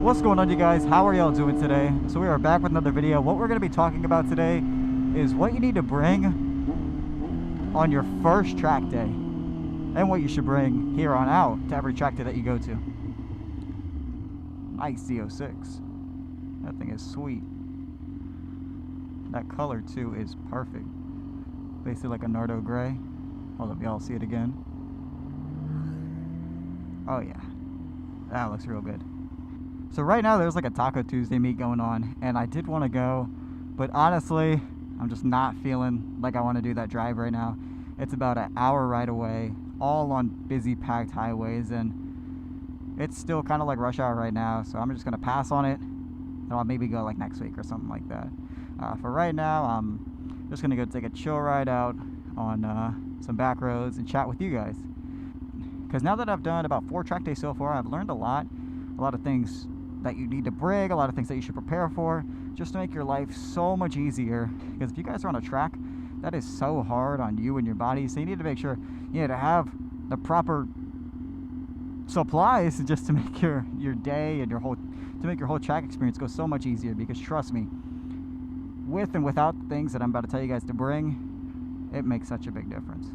What's going on, you guys? How are y'all doing today? So we are back with another video. What we're going to be talking about today is what you need to bring on your first track day and what you should bring here on out to every track day that you go to. Nice Z06. That thing is sweet. That color too is perfect. Basically like a Nardo gray. Hold up, y'all see it again. Oh yeah, that looks real good. So right now there's like a Taco Tuesday meet going on, and I did want to go, but honestly I'm just not feeling like I want to do that drive right now. It's about an hour ride away, all on busy packed highways, and it's still kind of like rush hour right now, so I'm just gonna pass on it, and I'll maybe go like next week or something like that. For right now, I'm just gonna go take a chill ride out on some back roads and chat with you guys, because now that I've done about 4 track days so far, I've learned a lot of things that you need to bring, a lot of things that you should prepare for, just to make your life so much easier. Because if you guys are on a track, that is so hard on you and your body, so you need to make sure you know to have the proper supplies just to make your day and your whole track experience go so much easier. Because trust me, with and without the things that I'm about to tell you guys to bring, it makes such a big difference.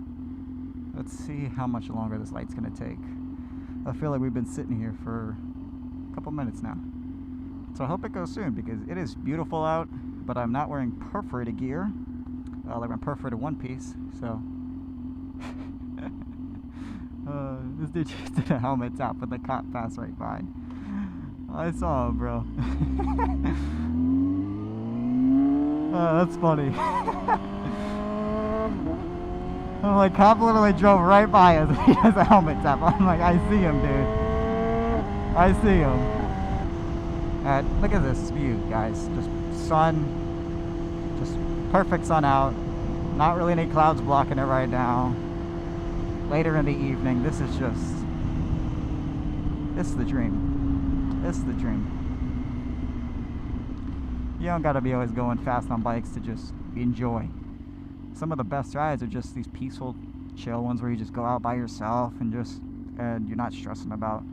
Let's see how much longer this light's gonna take. I feel like we've been sitting here for a couple minutes now, so I hope it goes soon, because it is beautiful out, but I'm not wearing perforated gear, like my perforated one piece, so this dude just did a helmet tap, but the cop passed right by. I saw him, bro. That's funny. I'm like, cop literally drove right by us. He has a helmet tap. I'm like, I see him, dude. I see him. Look at this view, guys. Just sun. Just perfect sun out. Not really any clouds blocking it right now. Later in the evening. This is the dream. It's the dream. You don't gotta be always going fast on bikes to just enjoy. Some of the best rides are just these peaceful, chill ones where you just go out by yourself and you're not stressing about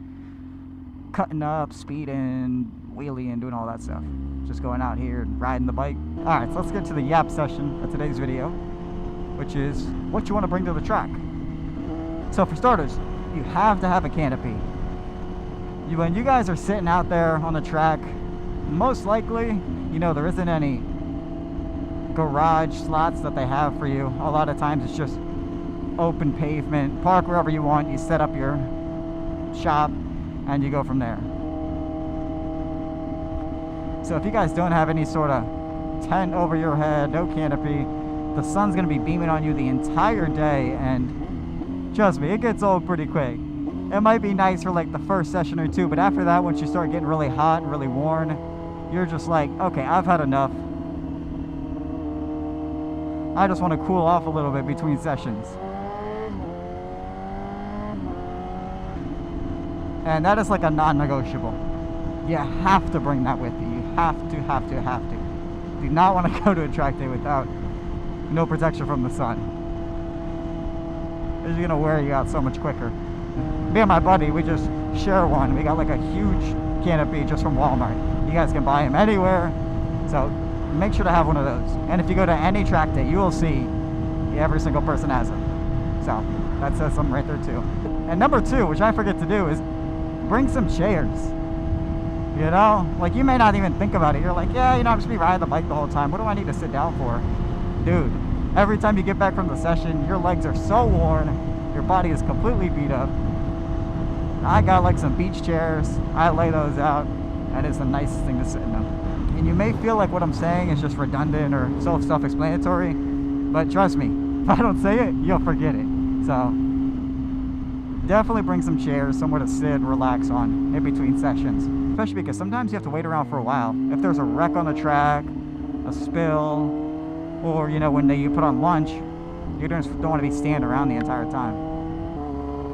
cutting up, speeding, wheeling, doing all that stuff. Just going out here and riding the bike. Alright, so let's get to the yap session of today's video, which is what you want to bring to the track. So for starters, you have to have a canopy. When you guys are sitting out there on the track, most likely, you know, there isn't any garage slots that they have for you. A lot of times it's just open pavement. Park wherever you want, you set up your shop, and you go from there. So if you guys don't have any sort of tent over your head, no canopy, the sun's gonna be beaming on you the entire day, and trust me, it gets old pretty quick. It might be nice for like the first session or two, but after that, once you start getting really hot and really worn, you're just like, okay, I've had enough. I just want to cool off a little bit between sessions. And that is like a non-negotiable. You have to bring that with you. You have to. Do not want to go to a track day without no protection from the sun. It's going to wear you out so much quicker. Me and my buddy, we just share one. We got like a huge canopy just from Walmart. You guys can buy them anywhere. So make sure to have one of those. And if you go to any track day, you will see every single person has them. So that says something right there too. And number 2, which I forget to do, is bring some chairs. You know, like you may not even think about it. You're like, yeah, you know, I'm just be riding the bike the whole time. What do I need to sit down for? Dude, every time you get back from the session, your legs are so worn, your body is completely beat up. I got like some beach chairs. I lay those out, and it's the nicest thing to sit in them. And you may feel like what I'm saying is just redundant or self-explanatory, but trust me, if I don't say it, you'll forget it. So definitely bring some chairs, somewhere to sit and relax on in between sessions, especially because sometimes you have to wait around for a while. If there's a wreck on the track, a spill, or you know, when you put on lunch, you just don't want to be standing around the entire time.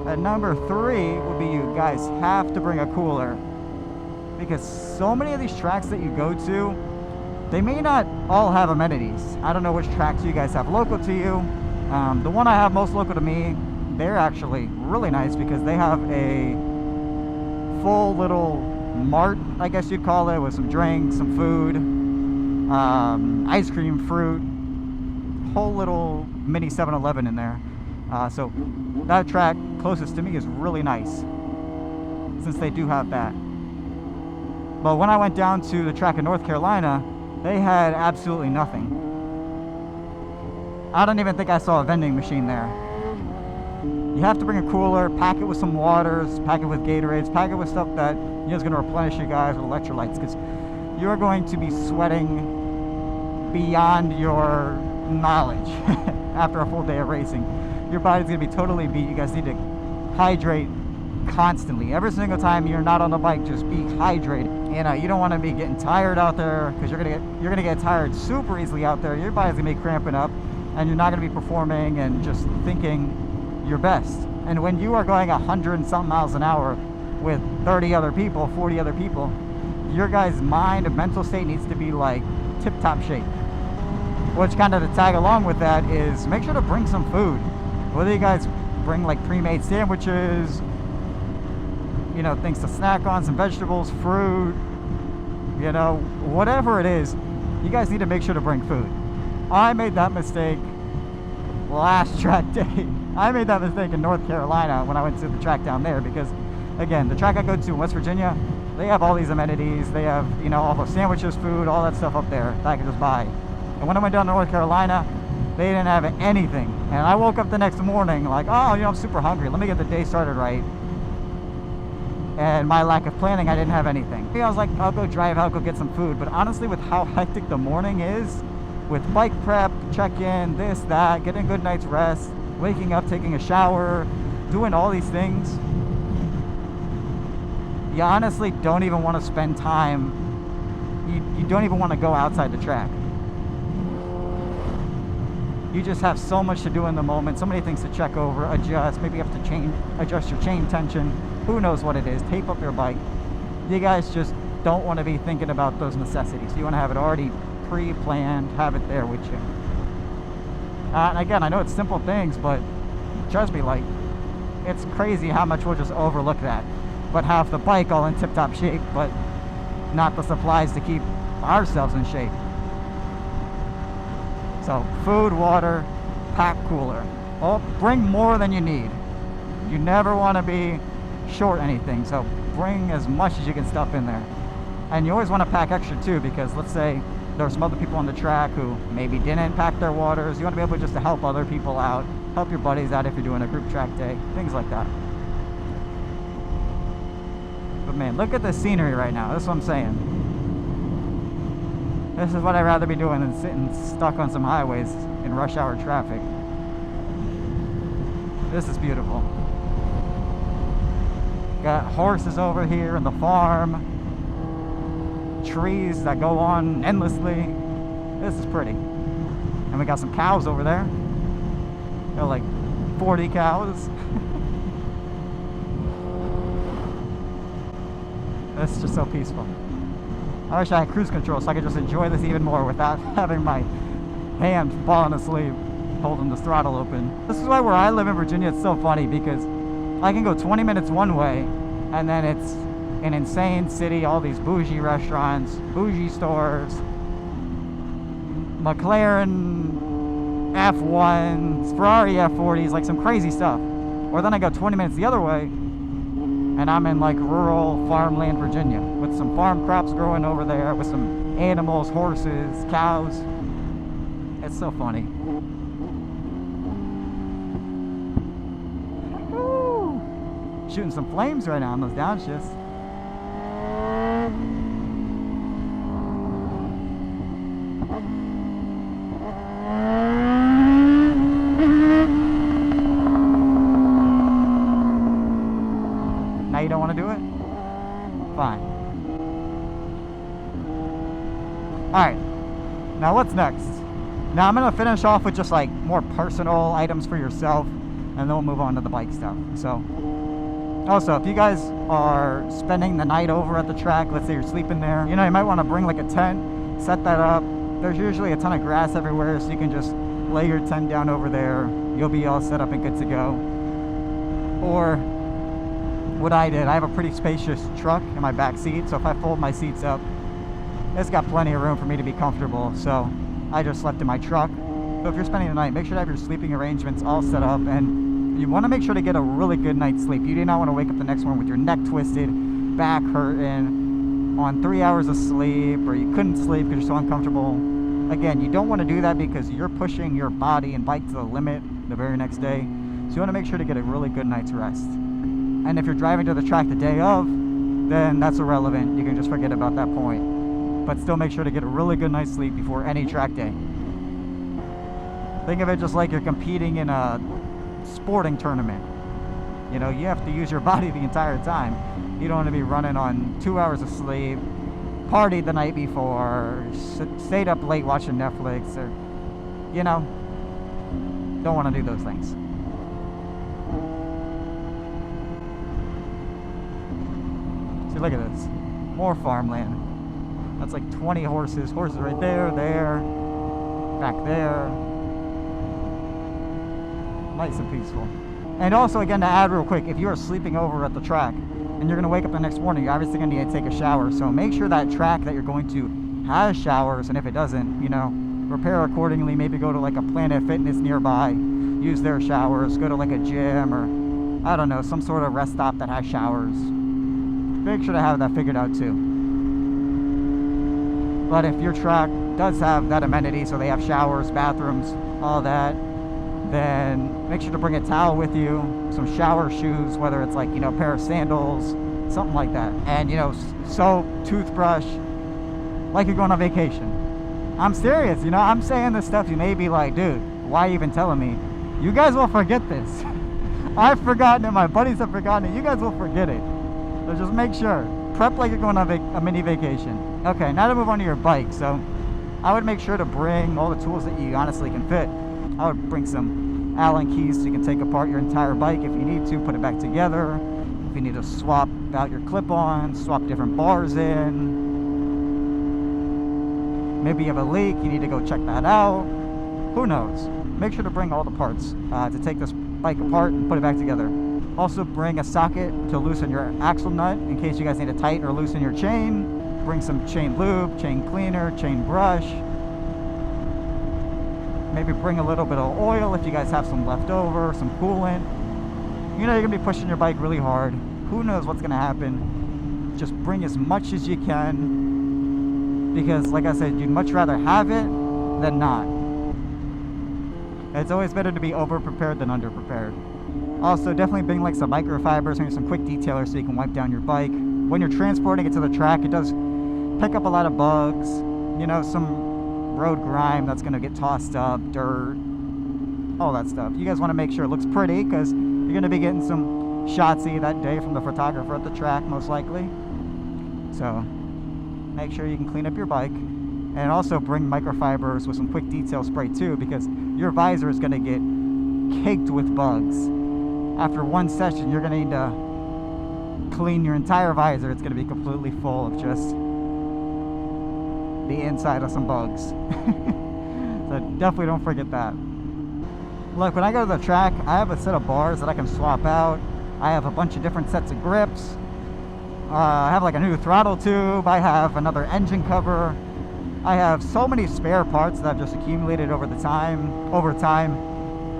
And number 3 would be, you guys have to bring a cooler. Because so many of these tracks that you go to, they may not all have amenities. I don't know which tracks you guys have local to you. The one I have most local to me, they're actually really nice because they have a full little mart, I guess you'd call it, with some drinks, some food, ice cream, fruit, whole little mini 7-Eleven in there. So that track closest to me is really nice, since they do have that. But when I went down to the track in North Carolina, they had absolutely nothing. I don't even think I saw a vending machine there. You have to bring a cooler, pack it with some waters, pack it with Gatorades, pack it with stuff that is going to replenish you guys with electrolytes, because you're going to be sweating beyond your knowledge after a full day of racing. Your body's going to be totally beat. You guys need to hydrate constantly. Every single time you're not on the bike, just be hydrated. You know, you don't want to be getting tired out there, because you're gonna get tired super easily out there. Your body's gonna be cramping up, and you're not gonna be performing and just thinking your best. And when you are going 100 and something miles an hour with 30 other people, 40 other people, your guy's mind and mental state needs to be like tip-top shape. Which kind of to tag along with that is make sure to bring some food. Whether you guys bring like pre-made sandwiches, you know, things to snack on, some vegetables, fruit, you know, whatever it is, you guys need to make sure to bring food. I made that mistake last track day. I made that mistake in North Carolina when I went to the track down there, because again, the track I go to in West Virginia, they have all these amenities. They have, you know, all the sandwiches, food, all that stuff up there that I could just buy. And when I went down to North Carolina, they didn't have anything. And I woke up the next morning like, oh, you know, I'm super hungry. Let me get the day started right. And my lack of planning, I didn't have anything. I was like, I'll go drive out, go get some food. But honestly, with how hectic the morning is, with bike prep, check-in, this, that, getting a good night's rest, waking up, taking a shower, doing all these things, you honestly don't even want to spend time, you don't even want to go outside the track. You just have so much to do in the moment, so many things to check over, adjust, maybe you have to adjust your chain tension, who knows what it is, tape up your bike. You guys just don't want to be thinking about those necessities. You want to have it already pre-planned, have it there with you. And again, I know it's simple things, but trust me, like, it's crazy how much we'll just overlook that. But have the bike all in tip-top shape, but not the supplies to keep ourselves in shape. So, food, water, pack cooler. Oh, bring more than you need. You never want to be short anything, so bring as much as you can stuff in there. And you always want to pack extra too, because let's say there's some other people on the track who maybe didn't pack their waters. You want to be able just to help other people out, help your buddies out if you're doing a group track day, things like that. But man, look at the scenery right now. That's what I'm saying. This is what I'd rather be doing than sitting stuck on some highways in rush hour traffic. This is beautiful. Got horses over here in the farm. Trees that go on endlessly. This is pretty. And we got some cows over there. Got like 40 cows. This is just so peaceful. I wish I had cruise control so I could just enjoy this even more without having my hand falling asleep holding the throttle open. This is why where I live in Virginia, it's so funny, because I can go 20 minutes one way and then it's an insane city, all these bougie restaurants, bougie stores, McLaren F1s, Ferrari F40s, like some crazy stuff. Or then I go 20 minutes the other way and I'm in like rural farmland Virginia with some farm crops growing over there, with some animals, horses, cows. It's so funny. Woo! Shooting some flames right now on those downshifts. Now you don't want to do it? Fine. Alright, now what's next? Now I'm going to finish off with just like more personal items for yourself, and then we'll move on to the bike stuff. So, also, if you guys are spending the night over at the track, let's say you're sleeping there, you know, you might want to bring like a tent, set that up. There's usually a ton of grass everywhere, so you can just lay your tent down over there. You'll be all set up and good to go. Or what I did, I have a pretty spacious truck in my back seat, so if I fold my seats up, it's got plenty of room for me to be comfortable, so I just slept in my truck. So if you're spending the night, make sure to have your sleeping arrangements all set up, and you want to make sure to get a really good night's sleep. You do not want to wake up the next morning with your neck twisted, back hurting, on 3 hours of sleep, or you couldn't sleep because you're so uncomfortable. Again, you don't want to do that because you're pushing your body and bike to the limit the very next day. So you want to make sure to get a really good night's rest. And if you're driving to the track the day of, then that's irrelevant. You can just forget about that point. But still make sure to get a really good night's sleep before any track day. Think of it just like you're competing in a sporting tournament. You know, you have to use your body the entire time. You don't want to be running on 2 hours of sleep, partied the night before, stayed up late watching Netflix, or, you know, don't want to do those things. See, look at this. More farmland. That's like 20 horses. Horses right there, back there. Nice and peaceful. And also, again, to add real quick, if you are sleeping over at the track and you're going to wake up the next morning, you're obviously going to need to take a shower. So make sure that track that you're going to has showers, and if it doesn't, you know, repair accordingly. Maybe go to like a Planet Fitness nearby, use their showers, go to like a gym, or I don't know, some sort of rest stop that has showers. Make sure to have that figured out too. But if your track does have that amenity, so they have showers, bathrooms, all that, then make sure to bring a towel with you, some shower shoes, whether it's like, you know, a pair of sandals, something like that. And, you know, soap, toothbrush, like you're going on vacation. I'm serious, you know, I'm saying this stuff, you may be like, dude, why are you even telling me? You guys will forget this. I've forgotten it, my buddies have forgotten it, you guys will forget it. So just make sure, prep like you're going on a mini vacation. Okay, now to move on to your bike. So I would make sure to bring all the tools that you honestly can fit. I would bring some Allen keys so you can take apart your entire bike if you need to, put it back together. If you need to swap out your clip-ons, swap different bars in. Maybe you have a leak, you need to go check that out. Who knows? Make sure to bring all the parts to take this bike apart and put it back together. Also bring a socket to loosen your axle nut in case you guys need to tighten or loosen your chain. Bring some chain lube, chain cleaner, chain brush. Maybe bring a little bit of oil if you guys have some left over, some coolant. You know you're going to be pushing your bike really hard. Who knows what's going to happen. Just bring as much as you can, because like I said, you'd much rather have it than not. It's always better to be over-prepared than under-prepared. Also, definitely bring like some microfibers, maybe some quick detailers so you can wipe down your bike. When you're transporting it to the track, it does pick up a lot of bugs, you know, some road grime that's going to get tossed up, dirt, all that stuff. You guys want to make sure it looks pretty because you're going to be getting some shotsy that day from the photographer at the track, most likely. So make sure you can clean up your bike, and also bring microfibers with some quick detail spray too, because your visor is going to get caked with bugs. After one session, you're going to need to clean your entire visor. It's going to be completely full of just the inside of some bugs. So definitely don't forget that. Look, when I go to the track, I have a set of bars that I can swap out. I have a bunch of different sets of grips. I have like a new throttle tube. I have another engine cover. I have so many spare parts that I've just accumulated over time.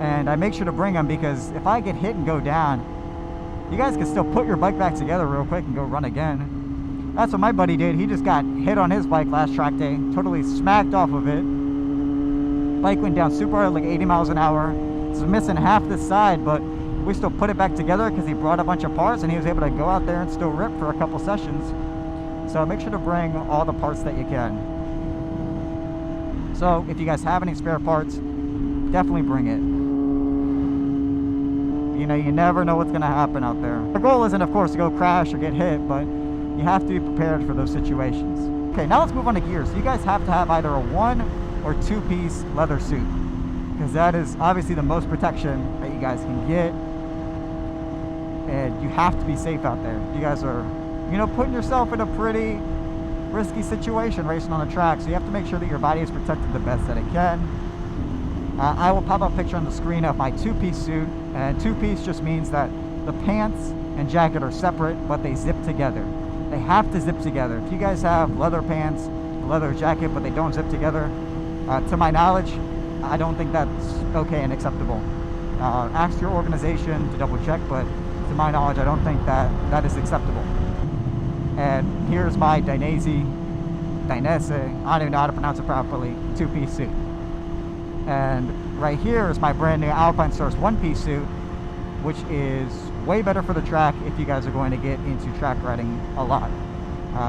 And I make sure to bring them because if I get hit and go down, you guys can still put your bike back together real quick and go run again. That's what my buddy did. He just got hit on his bike last track day, totally smacked off of it. Bike went down super hard, like 80 miles an hour. It's missing half the side, but we still put it back together because he brought a bunch of parts and he was able to go out there and still rip for a couple sessions. So make sure to bring all the parts that you can. So if you guys have any spare parts, definitely bring it. You know, you never know what's going to happen out there. The goal isn't, of course, to go crash or get hit, but you have to be prepared for those situations. Okay, now let's move on to gear. So you guys have to have either a 1 or 2-piece leather suit, because that is obviously the most protection that you guys can get. And you have to be safe out there. You guys are, you know, putting yourself in a pretty risky situation racing on the track, so you have to make sure that your body is protected the best that it can. I will pop up a picture on the screen of my 2-piece suit, and 2-piece just means that the pants and jacket are separate, but they zip together. They have to zip together. If you guys have leather pants, leather jacket, but they don't zip together, to my knowledge, I don't think that's okay and acceptable. Ask your organization to double check, but to my knowledge, I don't think that is acceptable. And here's my Dainese, I don't even know how to pronounce it properly, 2-piece suit. And right here is my brand new Alpine Source 1-piece suit, which is way better for the track if you guys are going to get into track riding a lot.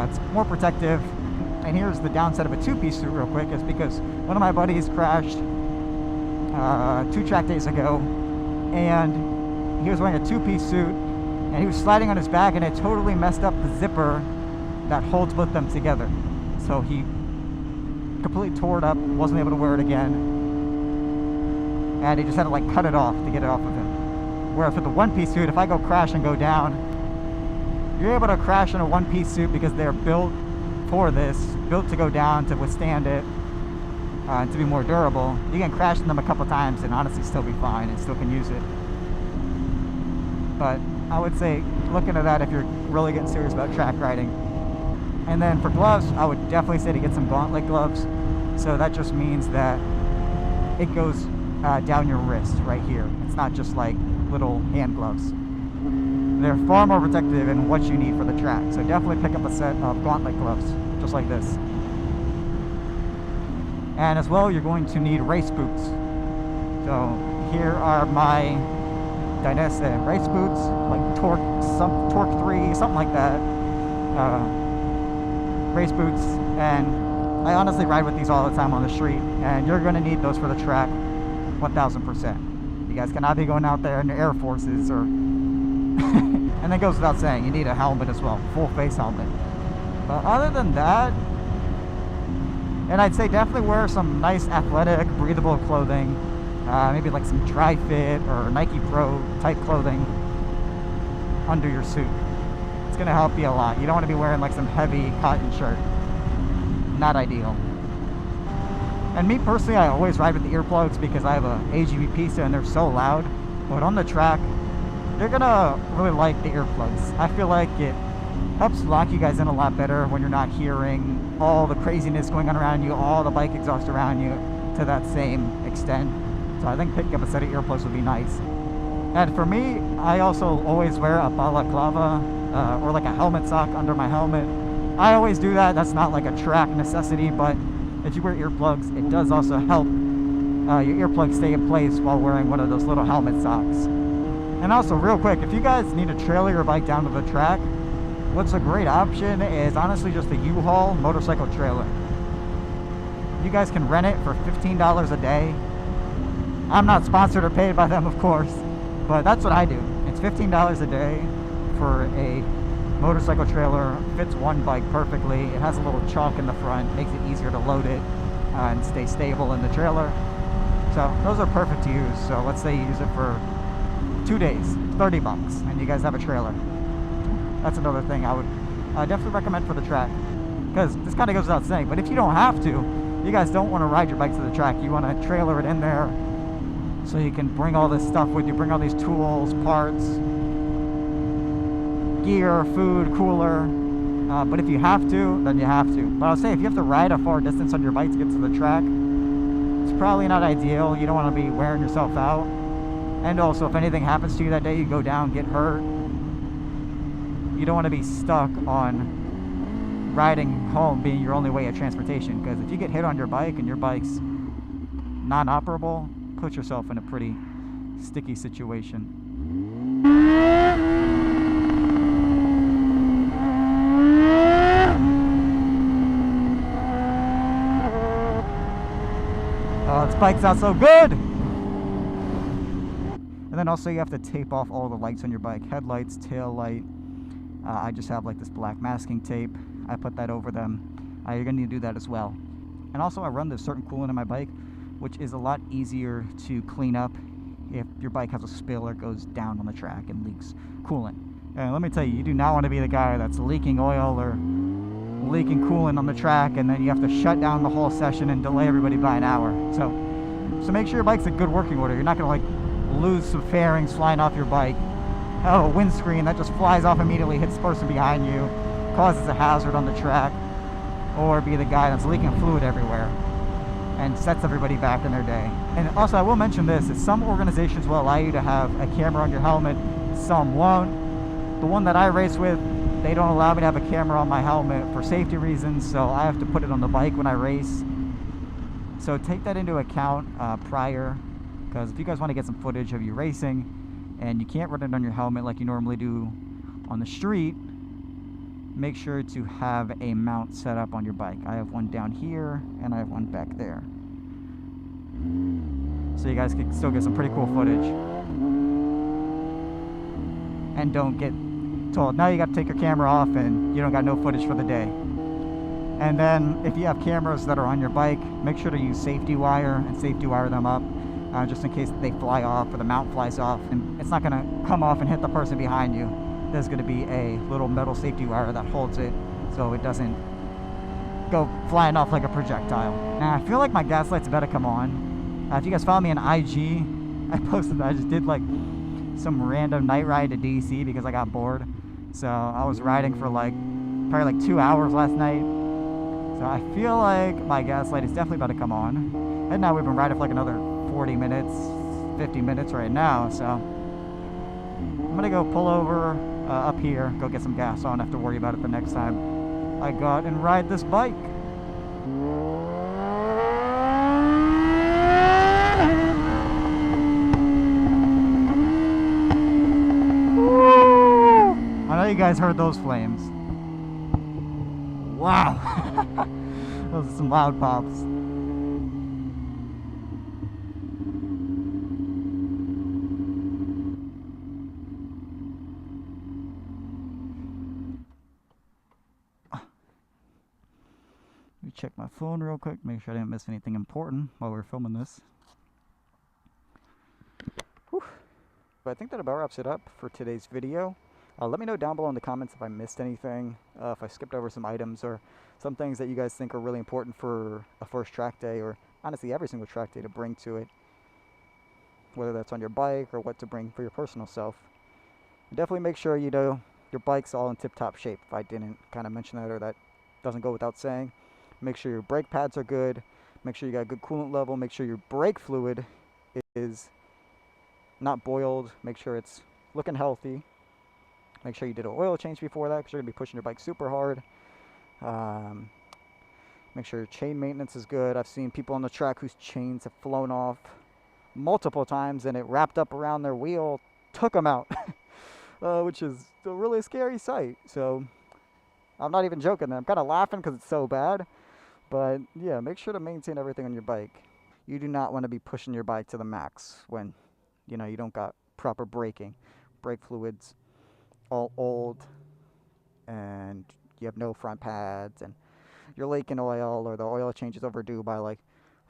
It's more protective. And here's the downside of a 2-piece suit real quick, is because one of my buddies crashed 2 track days ago, and he was wearing a 2-piece suit, and he was sliding on his back, and it totally messed up the zipper that holds both them together. So he completely tore it up, wasn't able to wear it again, and he just had to like cut it off to get it off of him. Whereas with the 1-piece suit, if I go crash and go down, you're able to crash in a 1-piece suit because they're built for this, built to go down, to withstand it, to be more durable. You can crash in them a couple times and honestly still be fine and still can use it. But I would say look into that if you're really getting serious about track riding. And then for gloves, I would definitely say to get some gauntlet gloves. So that just means that it goes down your wrist right here. It's not just like little hand gloves. They're far more protective in what you need for the track. So definitely pick up a set of gauntlet gloves, just like this. And as well, you're going to need race boots. So here are my Dainese race boots, like Torque 3, something like that. Race boots, and I honestly ride with these all the time on the street, and you're going to need those for the track 1000%. You guys cannot be going out there in the Air Forces or and that goes without saying, you need a helmet as well, full face helmet. But other than that, and I'd say definitely wear some nice athletic, breathable clothing, maybe like some Dry Fit or Nike Pro type clothing under your suit. It's going to help you a lot. You don't want to be wearing like some heavy cotton shirt. Not ideal. And me personally, I always ride with the earplugs because I have a AGV Pista and they're so loud. But on the track, you're going to really like the earplugs. I feel like it helps lock you guys in a lot better when you're not hearing all the craziness going on around you, all the bike exhaust around you to that same extent. So I think picking up a set of earplugs would be nice. And for me, I also always wear a balaclava or like a helmet sock under my helmet. I always do that. That's not like a track necessity, but if you wear earplugs, it does also help your earplugs stay in place while wearing one of those little helmet socks. And also, real quick, if you guys need to trailer your bike down to the track, what's a great option is honestly just a U-Haul motorcycle trailer. You guys can rent it for $15 a day. I'm not sponsored or paid by them, of course, but that's what I do. It's $15 a day for a motorcycle trailer. Fits one bike perfectly. It has a little chalk in the front, makes it easier to load it and stay stable in the trailer. So those are perfect to use. So let's say you use it for 2 days, $30, and you guys have a trailer. That's another thing I would definitely recommend for the track, because this kind of goes without saying, but if you don't have to, you guys don't want to ride your bike to the track, you want to trailer it in there so you can bring all this stuff with you, bring all these tools, parts, gear, food, cooler. But if you have to, then you have to. But I'll say if you have to ride a far distance on your bike to get to the track, it's probably not ideal. You don't want to be wearing yourself out. And also, if anything happens to you that day, you go down, get hurt, you don't want to be stuck on riding home being your only way of transportation. Because if you get hit on your bike and your bike's non-operable, put yourself in a pretty sticky situation. Oh, this bike's not so good! And then also you have to tape off all the lights on your bike. Headlights, tail light. I just have like this black masking tape. I put that over them. You're going to need to do that as well. And also I run this certain coolant in my bike, which is a lot easier to clean up if your bike has a spill or goes down on the track and leaks coolant. And let me tell you, you do not want to be the guy that's leaking oil or leaking coolant on the track, and then you have to shut down the whole session and delay everybody by an hour. So make sure your bike's in good working order. You're not going to like lose some fairings flying off your bike have a windscreen that just flies off immediately, hits the person behind you, causes a hazard on the track, or be the guy that's leaking fluid everywhere and sets everybody back in their day. And also, I will mention this, is some organizations will allow you to have a camera on your helmet, some won't. The one that I race with, they don't allow me to have a camera on my helmet for safety reasons, so I have to put it on the bike when I race. So take that into account prior, because if you guys want to get some footage of you racing and you can't run it on your helmet like you normally do on the street, make sure to have a mount set up on your bike. I have one down here and I have one back there, so you guys can still get some pretty cool footage and don't get told now you got to take your camera off and you don't got no footage for the day. And then if you have cameras that are on your bike, make sure to use safety wire and safety wire them up, just in case they fly off or the mount flies off, and it's not going to come off and hit the person behind you. There's going to be a little metal safety wire that holds it so it doesn't go flying off like a projectile. Now I feel like my gas light's about to come on. If you guys follow me on IG, I posted that I just did like some random night ride to DC because I got bored. So I was riding for like probably like 2 hours last night. So I feel like my gas light is definitely about to come on. And now we've been riding for like another 40 minutes, 50 minutes right now. So I'm gonna go pull over up here, go get some gas so I don't have to worry about it the next time I go out and ride this bike. Woo! I know you guys heard those flames. Wow. Those are some loud pops. Let me check my phone real quick, make sure I didn't miss anything important while we were filming this. Whew. But I think that about wraps it up for today's video. Let me know down below in the comments if I missed anything, if I skipped over some items or some things that you guys think are really important for a first track day, or honestly every single track day to bring to it, whether that's on your bike or what to bring for your personal self. And definitely make sure you know your bike's all in tip-top shape. If I didn't kind of mention that, or that doesn't go without saying. Make sure your brake pads are good, make sure you got good coolant level, make sure your brake fluid is not boiled, make sure it's looking healthy. Make sure you did an oil change before that, because you're going to be pushing your bike super hard. Make sure your chain maintenance is good. I've seen people on the track whose chains have flown off multiple times and it wrapped up around their wheel, took them out, which is a really scary sight. So I'm not even joking. I'm kind of laughing because it's so bad. But yeah, make sure to maintain everything on your bike. You do not want to be pushing your bike to the max when you don't got proper braking. Brake fluids all old and you have no front pads and you're leaking oil, or the oil change is overdue by like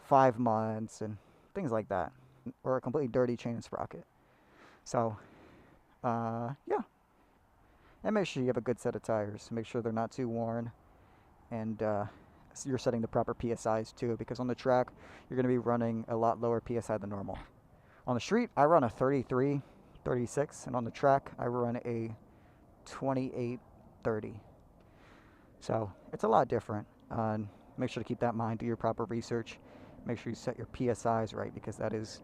5 months and things like that, or a completely dirty chain and sprocket. So yeah, and make sure you have a good set of tires. Make sure they're not too worn, and you're setting the proper PSIs too, because on the track you're going to be running a lot lower PSI than normal. On the street I run a 33, 36, and on the track I run a 28, 30. So it's a lot different. Make sure to keep that in mind. Do your proper research. Make sure you set your PSIs right, because that is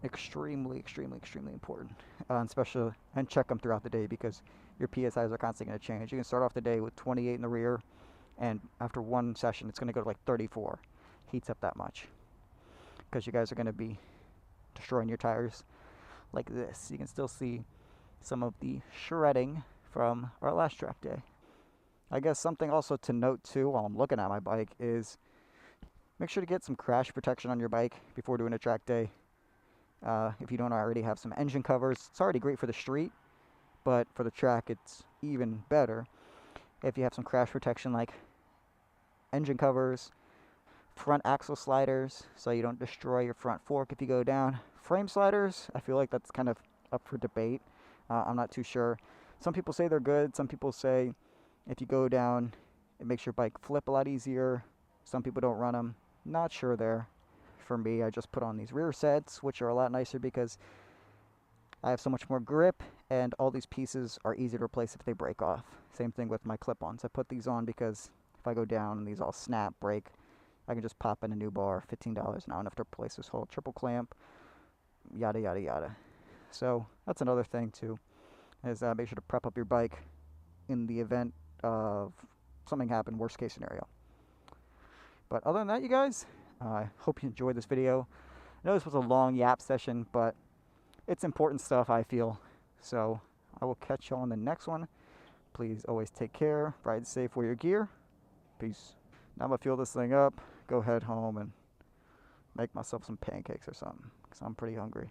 extremely, extremely, extremely important. Especially, and check them throughout the day, because your PSIs are constantly going to change. You can start off the day with 28 in the rear, and after one session it's going to go to like 34. Heats up that much, because you guys are going to be destroying your tires like this. You can still see some of the shredding from our last track day. I guess something also to note too while I'm looking at my bike is make sure to get some crash protection on your bike before doing a track day. If you don't already have some engine covers, it's already great for the street, but for the track it's even better if you have some crash protection, like engine covers, front axle sliders so you don't destroy your front fork if you go down. Frame sliders, I feel like that's kind of up for debate. I'm not too sure. Some people say they're good. Some people say if you go down, it makes your bike flip a lot easier. Some people don't run them. Not sure there. For me, I just put on these rear sets, which are a lot nicer because I have so much more grip, and all these pieces are easy to replace if they break off. Same thing with my clip-ons. I put these on because if I go down and these all snap, break, I can just pop in a new bar, $15, and I don't have to replace this whole triple clamp, yada, yada, yada. So that's another thing too, is make sure to prep up your bike in the event of something happen, worst case scenario. But other than that, you guys, I hope you enjoyed this video. I know this was a long yap session, but it's important stuff, I feel. So I will catch you on the next one. Please always take care, ride safe, wear your gear. Peace. Now I'm gonna fuel this thing up, go head home and make myself some pancakes or something, because I'm pretty hungry.